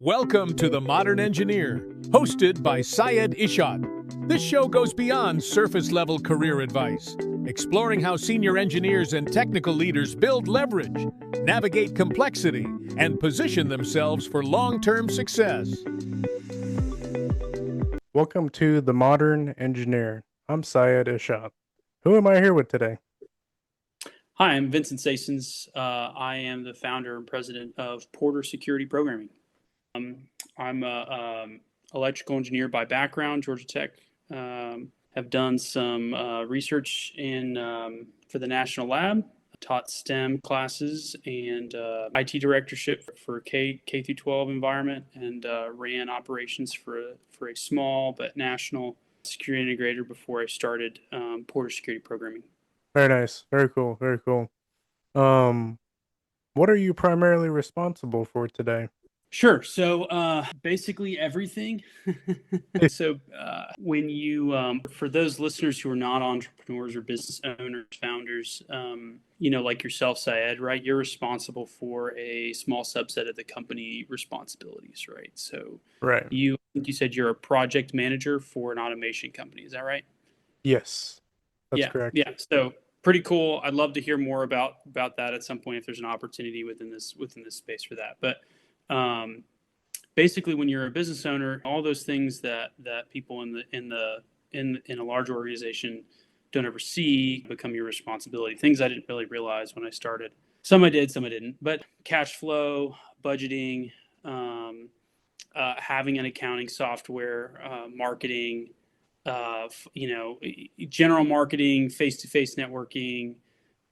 Welcome to The Modern Engineer, hosted by Syed Ishad. This show goes beyond surface-level career advice, exploring how senior engineers and technical leaders build leverage, navigate complexity, and position themselves for long-term success. Welcome to The Modern Engineer. I'm Syed Ishad. Who am I here with today? Hi, I'm Vincent Ceyssens. I am the founder and president of Porter Security Programming. I'm an electrical engineer by background, Georgia Tech. Have done some research for the National Lab, taught STEM classes and IT directorship for K through 12 environment, and ran operations for a small but national security integrator before I started Porter Security Programming. Very nice. Very cool. Very cool. What are you primarily responsible for today? Sure. So basically everything. So when you, for those listeners who are not entrepreneurs or business owners, founders, like yourself, Syed, right? You're responsible for a small subset of the company responsibilities, right? So Right. you said you're a project manager for an automation company. Is that right? Yes, that's correct. Yeah. So pretty cool. I'd love to hear more about that at some point if there's an opportunity within this space for that. But basically, when you're a business owner, all those things that people in a large organization don't ever see become your responsibility. Things I didn't really realize when I started. Some I did, some I didn't. But cash flow, budgeting, having an accounting software, marketing, general marketing, face-to-face networking.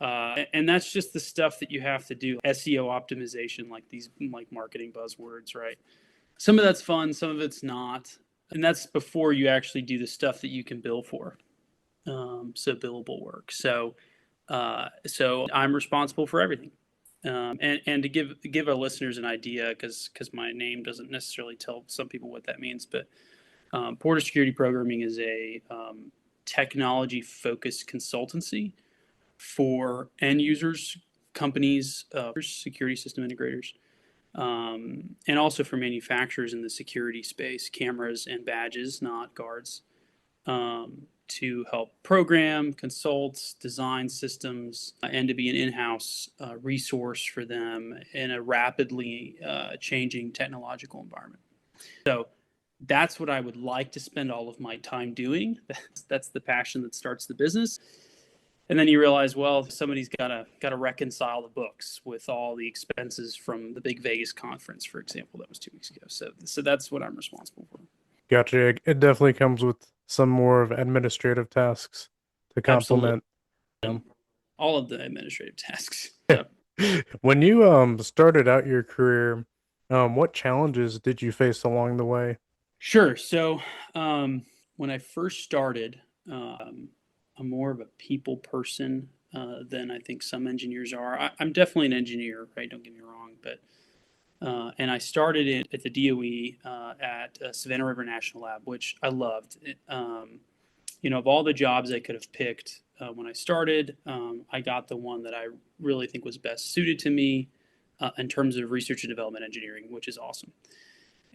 And that's just the stuff that you have to do. SEO optimization, like these marketing buzzwords, right? Some of that's fun, some of it's not. And that's before you actually do the stuff that you can bill for. So billable work. So I'm responsible for everything. And to give our listeners an idea, because my name doesn't necessarily tell some people what that means, but Porter Security Programming is a technology-focused consultancy for end users, companies, security system integrators, and also for manufacturers in the security space, cameras and badges, not guards, to help program, consult, design systems, and to be an in-house resource for them in a rapidly changing technological environment. So that's what I would like to spend all of my time doing. That's the passion that starts the business. And then you realize, well, somebody's got to reconcile the books with all the expenses from the big Vegas conference, for example, that was 2 weeks ago. So that's what I'm responsible for. Gotcha. It definitely comes with some more of administrative tasks to complement. Absolutely. All of the administrative tasks. When you started out your career, what challenges did you face along the way? Sure. So when I first started, I'm more of a people person than I think some engineers are. I'm definitely an engineer, right? Don't get me wrong, but and I started at the DOE at Savannah River National Lab, which I loved. Of all the jobs I could have picked when I started, I got the one that I really think was best suited to me in terms of research and development engineering, which is awesome.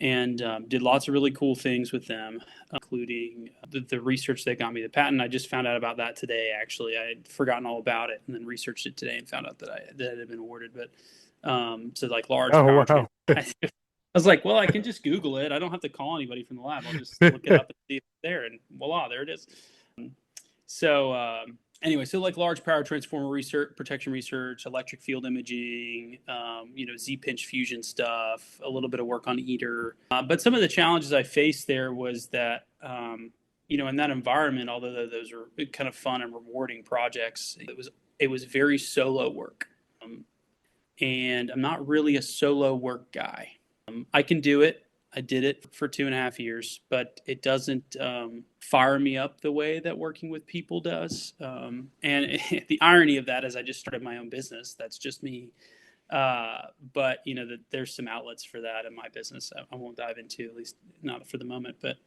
And did lots of really cool things with them, including the research that got me the patent. I just found out about that today, actually. I had forgotten all about it and then researched it today and found out that it had been awarded. But so like large power wow. I was like, well, I can just Google it. I don't have to call anybody from the lab. I'll just look it up and see if it's there, and voila, there it is. Anyway, so like large power transformer research, protection research, electric field imaging, Z-pinch fusion stuff, a little bit of work on ITER. But some of the challenges I faced there was that, in that environment, although those are kind of fun and rewarding projects, it was very solo work. And I'm not really a solo work guy. I can do it. I did it for 2.5 years, but it doesn't fire me up the way that working with people does. And the irony of that is I just started my own business. That's just me. But there's some outlets for that in my business. I won't dive into, at least not for the moment. But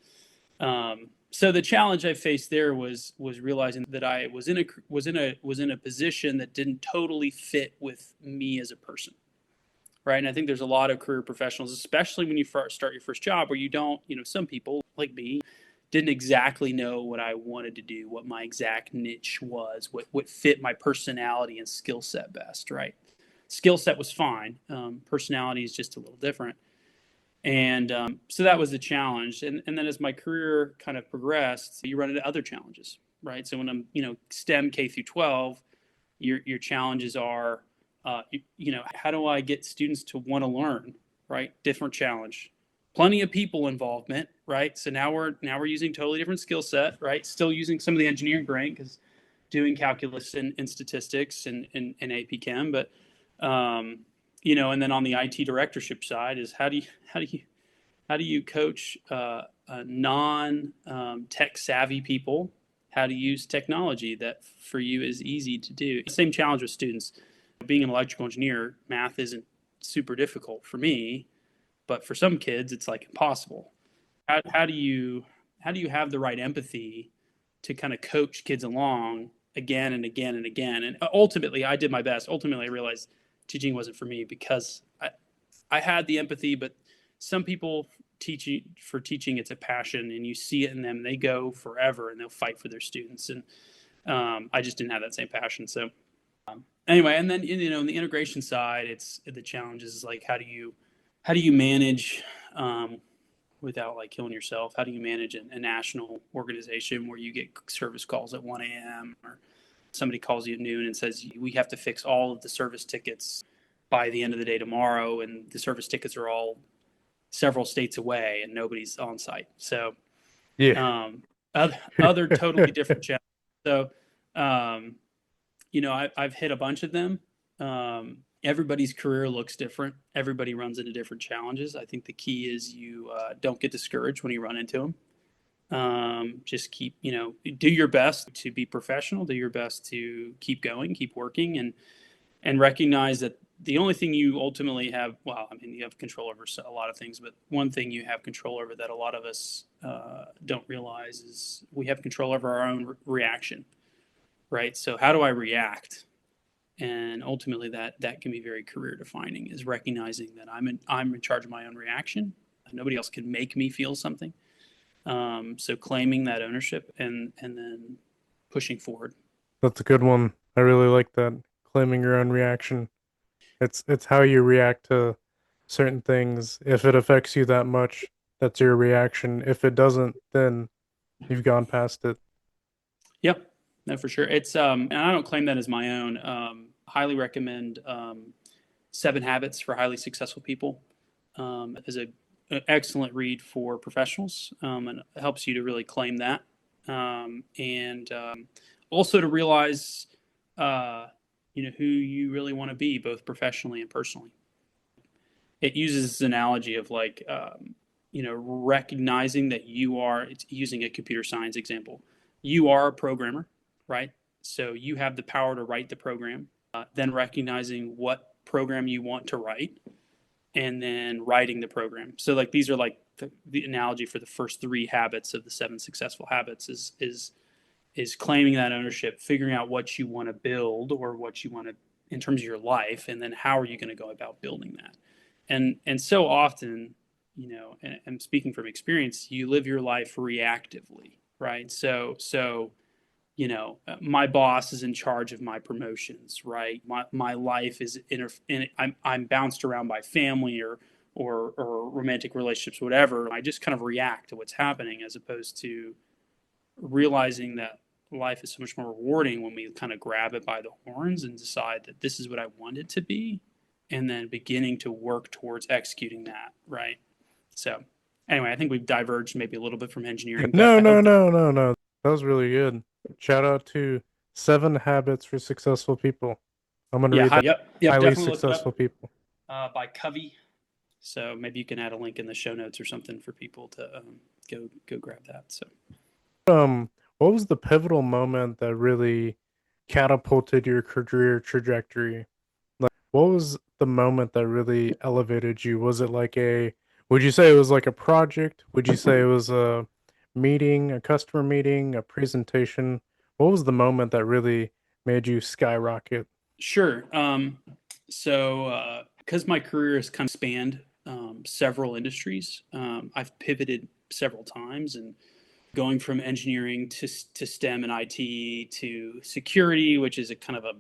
so the challenge I faced there was realizing that I was in a position that didn't totally fit with me as a person. right? And I think there's a lot of career professionals, especially when you first start your first job, where you don't, some people like me didn't exactly know what I wanted to do, what my exact niche was, what fit my personality and skill set best, right? Skill set was fine. Personality is just a little different. And so that was the challenge. And then as my career kind of progressed, you run into other challenges, right? So when I'm, STEM K through 12, your challenges are, how do I get students to want to learn, right? Different challenge. Plenty of people involvement, right? So now we're using totally different skill set, right? Still using some of the engineering brain because doing calculus and statistics and AP Chem, but and then on the IT directorship side is how do you coach non tech savvy people how to use technology that for you is easy to do. Same challenge with students. Being an electrical engineer, math isn't super difficult for me, but for some kids it's like impossible. How do you have the right empathy to kind of coach kids along again and again and again? And ultimately I did my best. Ultimately I realized teaching wasn't for me because I had the empathy, but some people teaching it's a passion and you see it in them. They go forever and they'll fight for their students. And I just didn't have that same passion. So anyway, and then, in the integration side, it's the challenge is like, how do you manage without like killing yourself? How do you manage a national organization where you get service calls at 1 a.m. or somebody calls you at noon and says, we have to fix all of the service tickets by the end of the day tomorrow. And the service tickets are all several states away and nobody's on site. So Yeah. other totally different challenges. So, I've hit a bunch of them. Everybody's career looks different. Everybody runs into different challenges. I think the key is you don't get discouraged when you run into them. Just keep, do your best to be professional, do your best to keep going, keep working, and recognize that the only thing you ultimately have, you have control over a lot of things, but one thing you have control over that a lot of us don't realize is we have control over our own reaction, right? So how do I react? And ultimately that can be very career defining, is recognizing that I'm in charge of my own reaction. Nobody else can make me feel something. So claiming that ownership and then pushing forward. That's a good one. I really like that. Claiming your own reaction. It's how you react to certain things. If it affects you that much, that's your reaction. If it doesn't, then you've gone past it. Yep. No, for sure. It's and I don't claim that as my own. Highly recommend 7 Habits for Highly Successful People as an excellent read for professionals, and it helps you to really claim that, and also to realize who you really want to be, both professionally and personally. It uses this analogy of like recognizing that it's using a computer science example. You are a programmer, right? So you have the power to write the program, then recognizing what program you want to write, and then writing the program. So like these are like the analogy for the first 3 habits of the 7 successful habits is claiming that ownership, figuring out what you want to build or what you want to in terms of your life, and then how are you going to go about building that. And so often, and I'm speaking from experience, you live your life reactively, right? So my boss is in charge of my promotions, right? My life is I'm bounced around by family or romantic relationships, whatever. I just kind of react to what's happening, as opposed to realizing that life is so much more rewarding when we kind of grab it by the horns and decide that this is what I want it to be, and then beginning to work towards executing that, right? So anyway, I think we've diverged maybe a little bit from engineering. No. That was really good. Shout out to 7 Habits for Successful People. I'm gonna read that. Yep, Highly definitely Successful People. By Covey. So maybe you can add a link in the show notes or something for people to go grab that. So What was the pivotal moment that really catapulted your career trajectory? Like, what was the moment that really elevated you? Was it like would you say it was like a project? Would you say it was a meeting, a customer meeting, a presentation? What was the moment that really made you skyrocket? sure. So because my career has kind of spanned several industries. I've pivoted several times, and going from engineering to STEM and IT to security, which is a kind of a,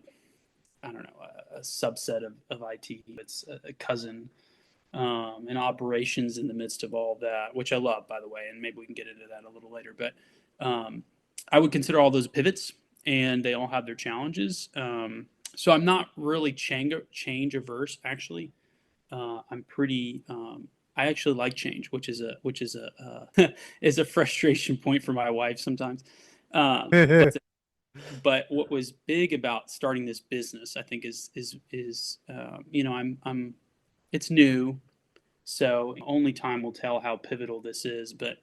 I don't know, a subset of IT. It's a cousin, and operations in the midst of all of that, which I love, by the way, and maybe we can get into that a little later. But I would consider all those pivots, and they all have their challenges. So I'm not really change averse, actually. I'm pretty. I actually like change, which is a is a frustration point for my wife sometimes. But but what was big about starting this business, I think, is you know, I'm it's new, so only time will tell how pivotal this is. But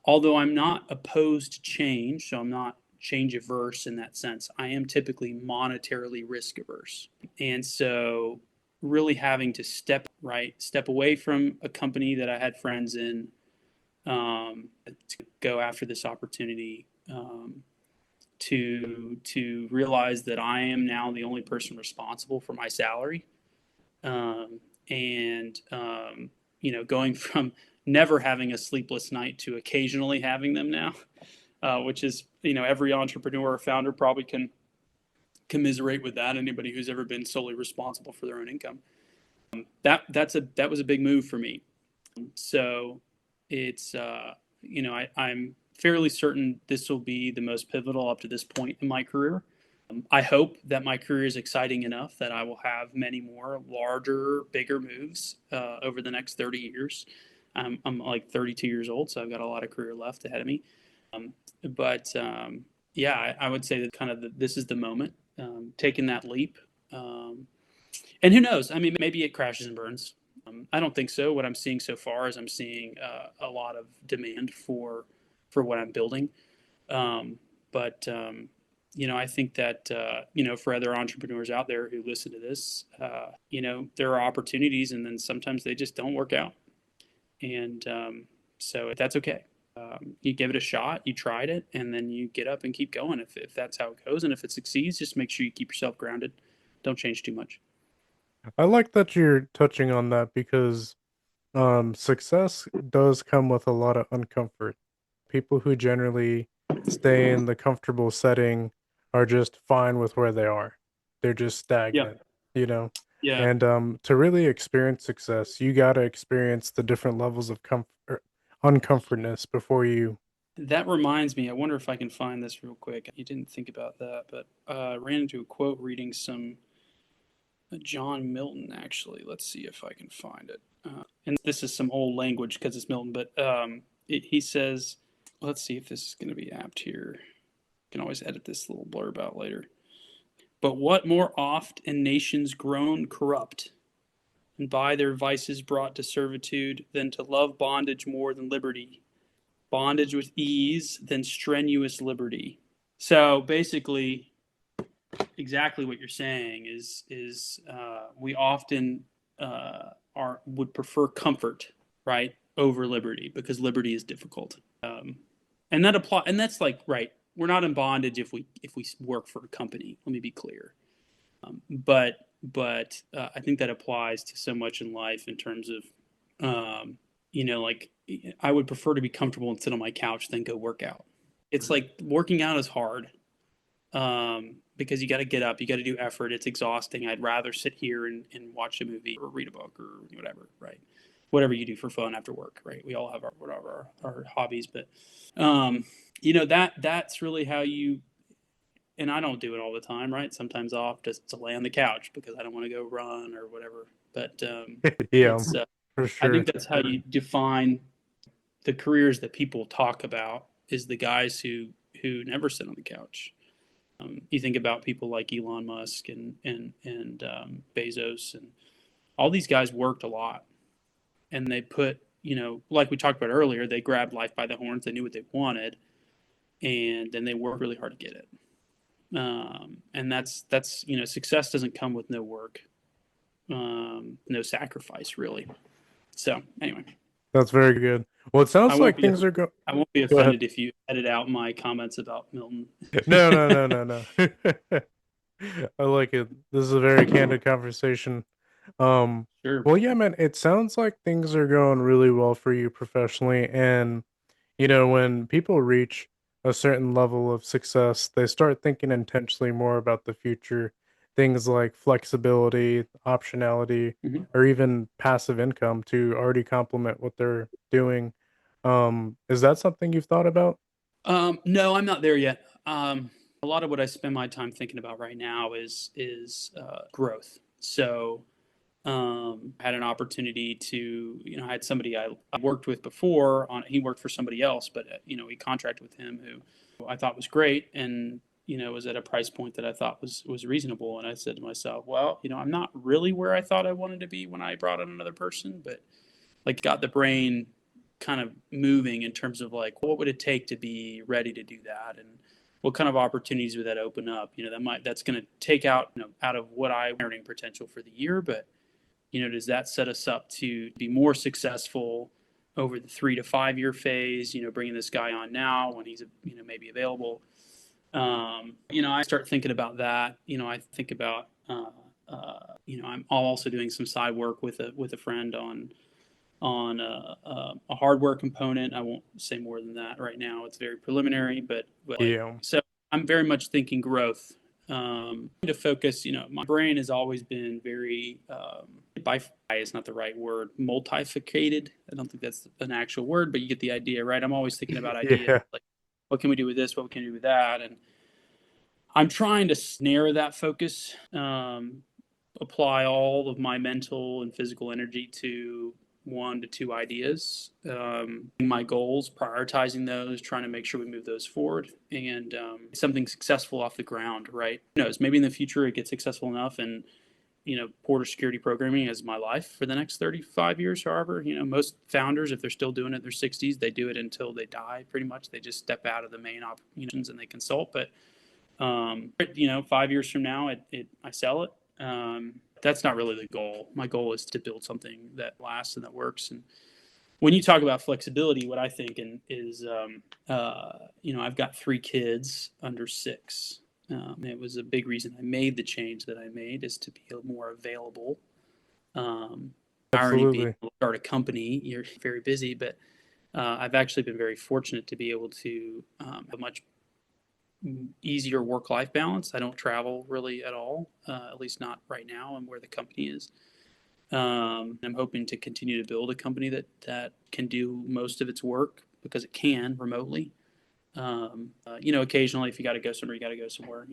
although I'm not opposed to change, so I'm not change averse in that sense, I am typically monetarily risk averse, and so really having to step away from a company that I had friends in, to go after this opportunity. To realize that I am now the only person responsible for my salary, and you know, going from never having a sleepless night to occasionally having them now, which is, you know, every entrepreneur or founder probably can commiserate with that. Anybody who's ever been solely responsible for their own income, that was a big move for me. So it's you know, I'm fairly certain this will be the most pivotal up to this point in my career. I hope that my career is exciting enough that I will have many more larger, bigger moves over the next 30 years. I'm like 32 years old, so I've got a lot of career left ahead of me. But yeah, I would say that kind of this is the moment, taking that leap. And who knows? I mean, maybe it crashes and burns. I don't think so. What I'm seeing so far is I'm seeing a lot of demand for what I'm building. But you know, I think that you know, for other entrepreneurs out there who listen to this, you know, there are opportunities, and then sometimes they just don't work out, and so that's okay. You give it a shot, you tried it, and then you get up and keep going. If that's how it goes, and if it succeeds, just make sure you keep yourself grounded. Don't change too much. I like that you're touching on that because success does come with a lot of uncomfort. People who generally stay in the comfortable setting are just fine with where they are. They're just Yeah, stagnant, you know. yeah. And to really experience success, you got to experience the different levels of comfort, uncomfortness before you. That reminds me. I wonder if I can find this real quick. You didn't think about that, but I ran into a quote reading some John Milton, actually. Let's see if I can find it. And this is some old language because it's Milton, but he says, let's see if this is going to be apt here. You can always edit this little blurb out later. But what more oft in nations grown corrupt, and by their vices brought to servitude, than to love bondage more than liberty, bondage with ease than strenuous liberty. So basically, exactly what you're saying is we often would prefer comfort, right, over liberty, because liberty is difficult, and that's like, right, we're not in bondage if we work for a company. Let me be clear, but I think that applies to so much in life in terms of you know, like, I would prefer to be comfortable and sit on my couch than go work out. It's like working out is hard, because you got to get up, you got to do effort. It's exhausting. I'd rather sit here and watch a movie or read a book or whatever, right? Whatever you do for fun after work, right? We all have our whatever our hobbies, but you know, that's really how you. And I don't do it all the time, right? Sometimes I'll have to lay on the couch because I don't want to go run or whatever. But Yeah, it's for I sure. think that's how you define the careers that people talk about, is the guys who never sit on the couch. You think about people like Elon Musk and Bezos, and all these guys worked a lot, and they put, you know, like we talked about earlier, they grabbed life by the horns. They knew what they wanted, and then they worked really hard to get it. And that's you know, success doesn't come with no work, no sacrifice, really. So anyway, That's very good. Well, it I sounds won't like be things are going. I won't be Go ahead. offended if you edit out my comments about Milton. No, no, no, no, no. I like it. This is a very candid conversation. Um, Sure. well, yeah, man, it sounds like things are going really well for you professionally. And, when people reach a certain level of success, they start thinking intentionally more about the future. Things like flexibility, optionality, Mhm. or even passive income to already complement what they're doing. Is that something you've thought about? No, I'm not there yet. A lot of what I spend my time thinking about right now is growth. So, I had an opportunity to, I had somebody I worked with before on. He worked for somebody else, but we contracted with him who I thought was great, and was at a price point that I thought was reasonable. And I said to myself, well, I'm not really where I thought I wanted to be when I brought on another person, but like got the brain kind of moving in terms of like what would it take to be ready to do that, and what kind of opportunities would that open up. That's going to take out out of what I earning potential for the year, but does that set us up to be more successful over the 3 to 5 year phase, bringing this guy on now when he's maybe available. I start thinking about that. I think about I'm also doing some side work with a friend on a hardware component. I won't say more than that right now. It's very preliminary, but like, Yeah. so I'm very much thinking growth. To focus, my brain has always been very is not the right word, multificated. I don't think that's an actual word, but you get the idea, right? I'm always thinking about ideas Yeah. like what can we do with this, what can we do with that, and I'm trying to narrow that focus, apply all of my mental and physical energy to 1 to 2 ideas, my goals, prioritizing those, trying to make sure we move those forward, and something successful off the ground, right? Who knows? Maybe in the future it gets successful enough, and border security programming is my life for the next 35 years. However, most founders, if they're still doing it in their 60s, they do it until they die. Pretty much, they just step out of the main operations and they consult. But 5 years from now, I sell it. That's not really the goal. My goal is to build something that lasts and that works. And when you talk about flexibility, what I think is, I've got 3 kids under 6. It was a big reason I made the change that I made, is to be more available. Irony being, Absolutely. able to start a company, you're very busy, but I've actually been very fortunate to be able to have a much easier work-life balance. I don't travel really at all, at least not right now and where the company is. I'm hoping to continue to build a company that can do most of its work because it can remotely. Occasionally if you got to go somewhere, you got to go somewhere.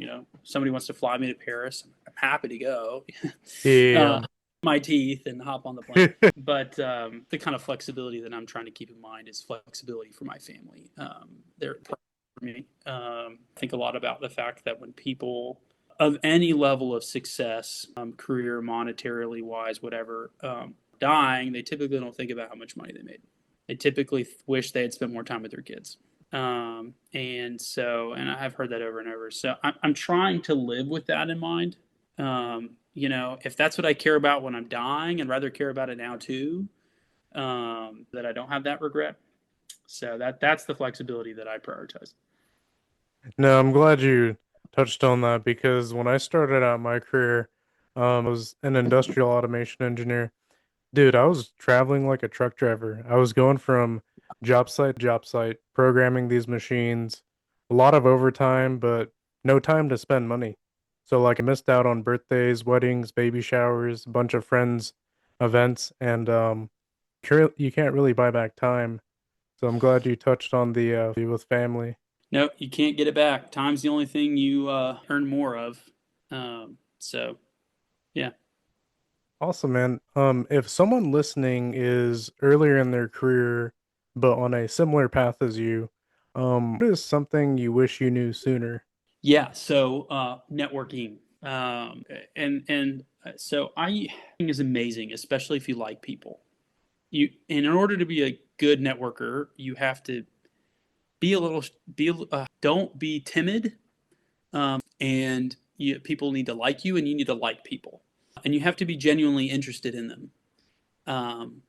Somebody wants to fly me to Paris, I'm happy to go. uh, Yeah. my teeth and hop on the plane. But the kind of flexibility that I'm trying to keep in mind is flexibility for my family. They're for me. I think a lot about the fact that when people of any level of success, career, monetarily wise, whatever, dying, they typically don't think about how much money they made. They typically wish they had spent more time with their kids. And I've heard that over and over. So I'm trying to live with that in mind. If that's what I care about when I'm dying, and rather care about it now too, that I don't have that regret. So that's the flexibility that I prioritize. No, I'm glad you touched on that because when I started out my career, I was an industrial automation engineer. Dude, I was traveling like a truck driver. I was going from job site to job site, programming these machines, a lot of overtime, but no time to spend money. So, like, I missed out on birthdays, weddings, baby showers, a bunch of friends' events, and you can't really buy back time. So, I'm glad you touched on the with family. No, you can't get it back. Time's the only thing you earn more of. So, yeah. Awesome, man. If someone listening is earlier in their career, but on a similar path as you, what is something you wish you knew sooner? Yeah. So, networking. So I think is amazing, especially if you like people. And in order to be a good networker, you have to be a little, don't be timid. And people need to like you, and you need to like people, and you have to be genuinely interested in them. Um,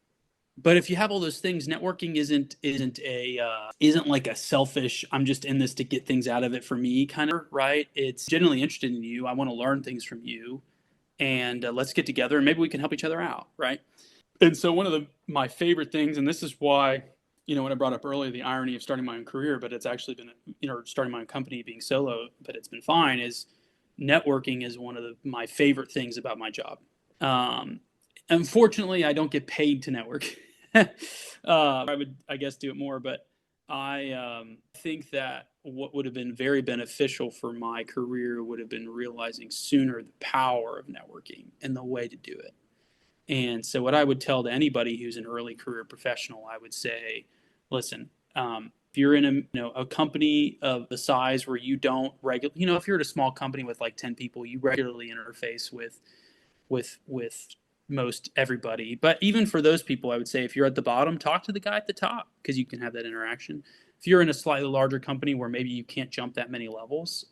but if you have all those things, networking isn't like a selfish, I'm just in this to get things out of it for me kind of, right. It's genuinely interested in you. I want to learn things from you, and let's get together and maybe we can help each other out, right? And so one of my favorite things, and this is why, when I brought up earlier the irony of starting my own career, but it's actually been, starting my own company, being solo, but it's been fine, is networking is one of my favorite things about my job. Unfortunately, I don't get paid to network. I would, I guess, do it more, but I think that what would have been very beneficial for my career would have been realizing sooner the power of networking and the way to do it. And so what I would tell to anybody who's an early career professional, I would say, listen, if you're in a company of the size where you don't regularly, if you're at a small company with like 10 people, you regularly interface with most everybody. But even for those people, I would say if you're at the bottom, talk to the guy at the top, because you can have that interaction. If you're in a slightly larger company where maybe you can't jump that many levels,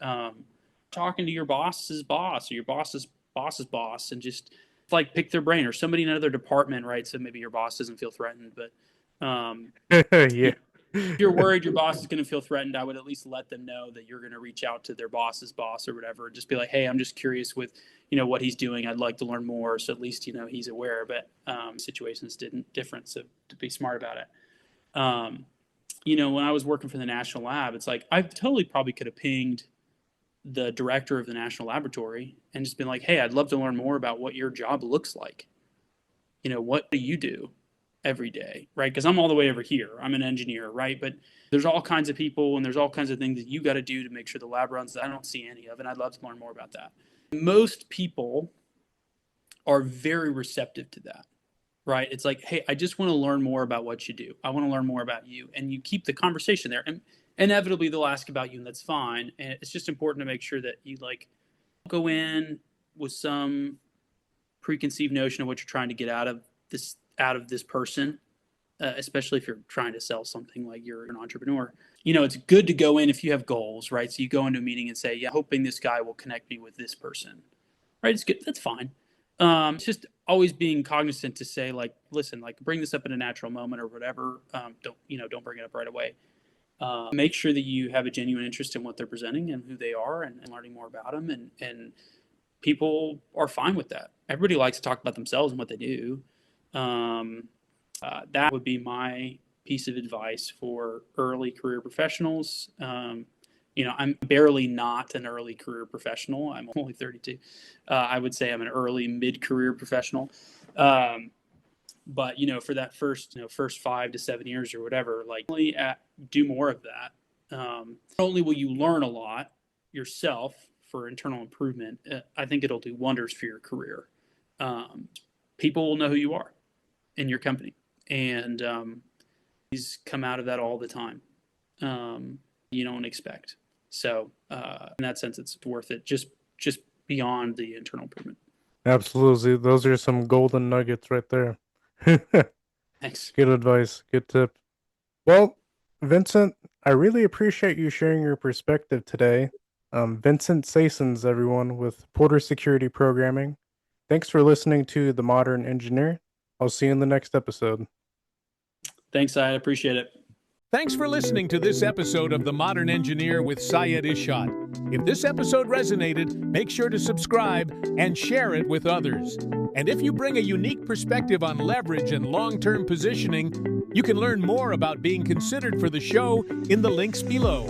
talking to your boss's boss or your boss's boss's boss, and just like pick their brain, or somebody in another department, right? So maybe your boss doesn't feel threatened, but Yeah. if you're worried your boss is going to feel threatened, I would at least let them know that you're going to reach out to their boss's boss or whatever. Just be like, hey, I'm just curious with, what he's doing. I'd like to learn more. So at least, he's aware, but situations different. So to be smart about it. When I was working for the National Lab, it's like, I totally probably could have pinged the director of the National Laboratory and just been like, hey, I'd love to learn more about what your job looks like. What do you do every day, right? Because I'm all the way over here. I'm an engineer, right? But there's all kinds of people and there's all kinds of things that you got to do to make sure the lab runs that I don't see any of, and I'd love to learn more about that. Most people are very receptive to that, right? It's like, hey, I just want to learn more about what you do. I want to learn more about you. And you keep the conversation there. And inevitably they'll ask about you, and that's fine. And it's just important to make sure that you go in with some preconceived notion of what you're trying to get out of this person, especially if you're trying to sell something, like you're an entrepreneur. It's good to go in if you have goals, right? So you go into a meeting and say, yeah, hoping this guy will connect me with this person, right? It's good. That's fine. It's just always being cognizant to say, listen, bring this up in a natural moment or whatever. Don't bring it up right away. Make sure that you have a genuine interest in what they're presenting and who they are, and learning more about them. And people are fine with that. Everybody likes to talk about themselves and what they do. That would be my piece of advice for early career professionals. I'm barely not an early career professional. I'm only 32. I would say I'm an early mid-career professional. But for that first 5 to 7 years or whatever, do more of that. Not only will you learn a lot yourself for internal improvement, I think it'll do wonders for your career. People will know who you are in your company, and these come out of that all the time. You don't expect. So in that sense, it's worth it. Just beyond the internal improvement. Absolutely. Those are some golden nuggets right there. Thanks. Good advice. Good tip. Well, Vincent, I really appreciate you sharing your perspective today. Vincent Ceyssens, everyone, with Porter Security Programming. Thanks for listening to The Modern Engineer. I'll see you in the next episode. Thanks, I appreciate it. Thanks for listening to this episode of The Modern Engineer with Syed Ishad. If this episode resonated, make sure to subscribe and share it with others. And if you bring a unique perspective on leverage and long-term positioning, you can learn more about being considered for the show in the links below.